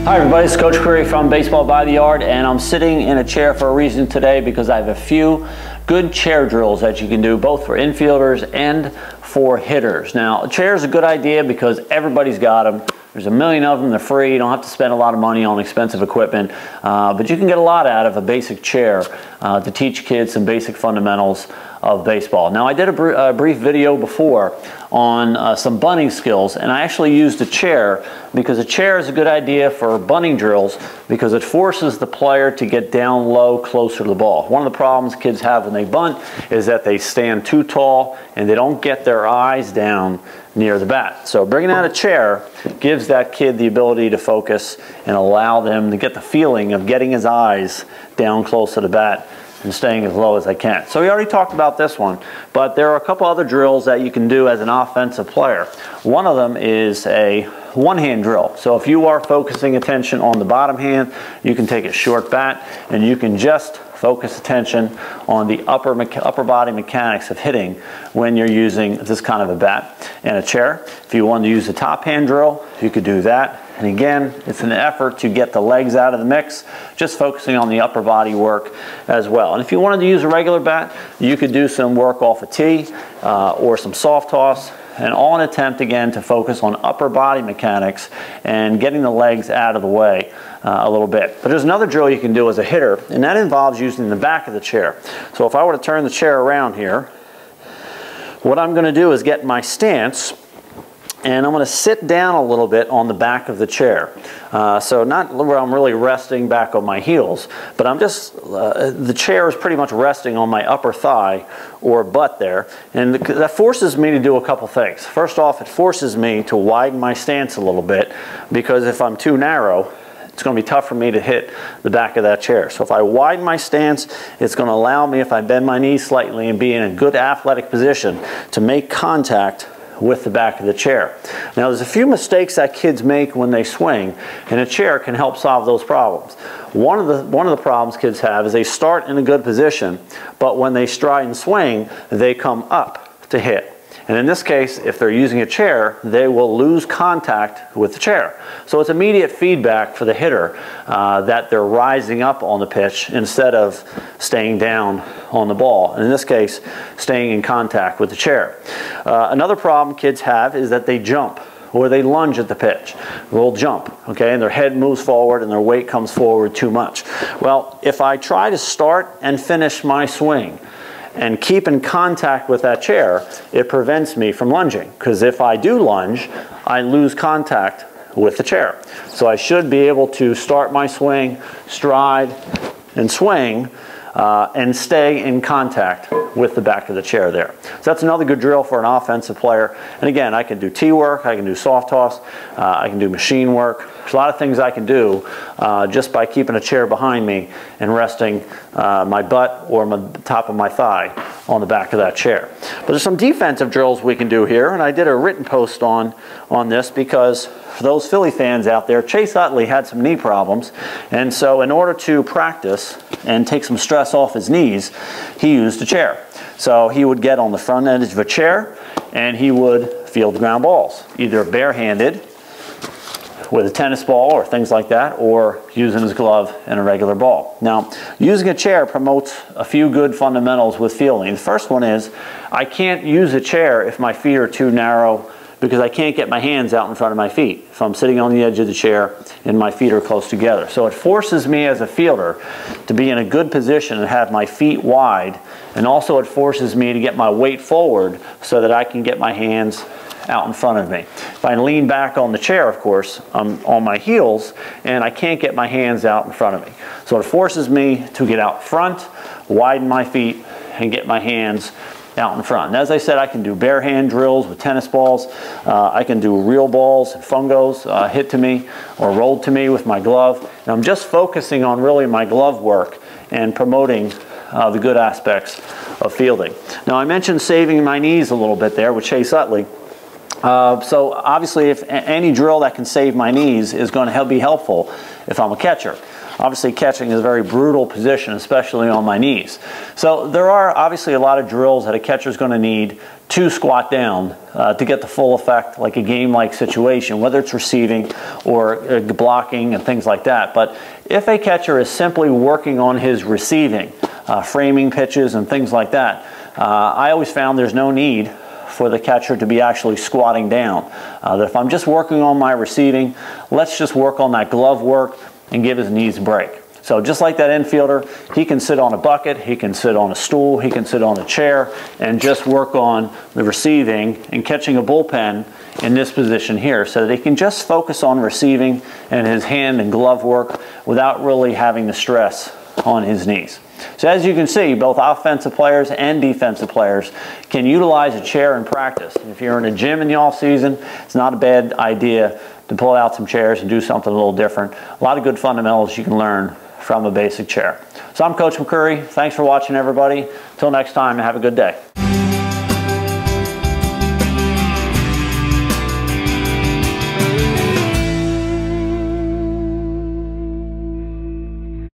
Hi everybody, it's Coach McCreary from Baseball by the Yard, and I'm sitting in a chair for a reason today because I have a few good chair drills that you can do both for infielders and for hitters. Now, a chair is a good idea because everybody's got them. There's a million of them, they're free, you don't have to spend a lot of money on expensive equipment, but you can get a lot out of a basic chair to teach kids some basic fundamentals of baseball. Now, I did a brief video before on some bunting skills, and I actually used a chair because a chair is a good idea for bunting drills because it forces the player to get down low closer to the ball. One of the problems kids have when they bunt is that they stand too tall and they don't get their eyes down near the bat. So bringing out a chair gives that kid the ability to focus and allow them to get the feeling of getting his eyes down close to the bat and staying as low as I can. So we already talked about this one, but there are a couple other drills that you can do as an offensive player. One of them is a one-hand drill. So if you are focusing attention on the bottom hand, you can take a short bat and you can just focus attention on the upper body mechanics of hitting when you're using this kind of a bat and a chair. If you want to use the top hand drill, you could do that. And again, it's an effort to get the legs out of the mix, just focusing on the upper body work as well. And if you wanted to use a regular bat, you could do some work off a tee or some soft toss, and all an attempt again to focus on upper body mechanics and getting the legs out of the way a little bit. But there's another drill you can do as a hitter, and that involves using the back of the chair. So if I were to turn the chair around here, what I'm going to do is get my stance, and I'm going to sit down a little bit on the back of the chair. So not where I'm really resting back on my heels, but I'm just, the chair is pretty much resting on my upper thigh or butt there. And that forces me to do a couple things. First off, it forces me to widen my stance a little bit because if I'm too narrow, it's going to be tough for me to hit the back of that chair. So if I widen my stance, it's going to allow me, if I bend my knees slightly and be in a good athletic position, to make contact with the back of the chair. Now there's a few mistakes that kids make when they swing, and a chair can help solve those problems. One of the problems kids have is they start in a good position, but when they stride and swing, they come up to hit. And in this case, if they're using a chair, they will lose contact with the chair. So it's immediate feedback for the hitter that they're rising up on the pitch instead of staying down on the ball. And in this case, staying in contact with the chair. Another problem kids have is that they jump or they lunge at the pitch. They'll jump, okay, and their head moves forward and their weight comes forward too much. Well, if I try to start and finish my swing and keep in contact with that chair, it prevents me from lunging. Because if I do lunge, I lose contact with the chair. So I should be able to start my swing, stride, and swing, and stay in contact with the back of the chair there. So that's another good drill for an offensive player. And again, I can do tee work, I can do soft toss, I can do machine work. There's a lot of things I can do just by keeping a chair behind me and resting my butt or the top of my thigh on the back of that chair. But there's some defensive drills we can do here, and I did a written post on this because for those Philly fans out there, Chase Utley had some knee problems, and so in order to practice and take some stress off his knees, he used a chair. So he would get on the front edge of a chair and he would field ground balls, either barehanded with a tennis ball or things like that, or using his glove and a regular ball. Now, using a chair promotes a few good fundamentals with fielding. The first one is I can't use a chair if my feet are too narrow because I can't get my hands out in front of my feet. If I'm sitting on the edge of the chair and my feet are close together. So it forces me as a fielder to be in a good position and have my feet wide, and also it forces me to get my weight forward so that I can get my hands out in front of me. If I lean back on the chair, of course, I'm on my heels and I can't get my hands out in front of me. So it forces me to get out front, widen my feet, and get my hands out in front. And as I said, I can do bare hand drills with tennis balls. I can do real balls and fungos hit to me or rolled to me with my glove. And I'm just focusing on really my glove work and promoting the good aspects of fielding. Now I mentioned saving my knees a little bit there with Chase Utley. So obviously if any drill that can save my knees is going to be helpful if I'm a catcher. Obviously, catching is a very brutal position, especially on my knees. So there are obviously a lot of drills that a catcher is going to need to squat down to get the full effect, like a game-like situation, whether it's receiving or blocking and things like that. But if a catcher is simply working on his receiving, framing pitches and things like that, I always found there's no need for the catcher to be actually squatting down. That if I'm just working on my receiving, let's just work on that glove work and give his knees a break. So just like that infielder, he can sit on a bucket, he can sit on a stool, he can sit on a chair and just work on the receiving and catching a bullpen in this position here, so that he can just focus on receiving and his hand and glove work without really having the stress on his knees. So as you can see, both offensive players and defensive players can utilize a chair in practice. If you're in a gym in the off season, it's not a bad idea to pull out some chairs and do something a little different. A lot of good fundamentals you can learn from a basic chair. So I'm Coach McCreary. Thanks for watching, everybody. Until next time, have a good day.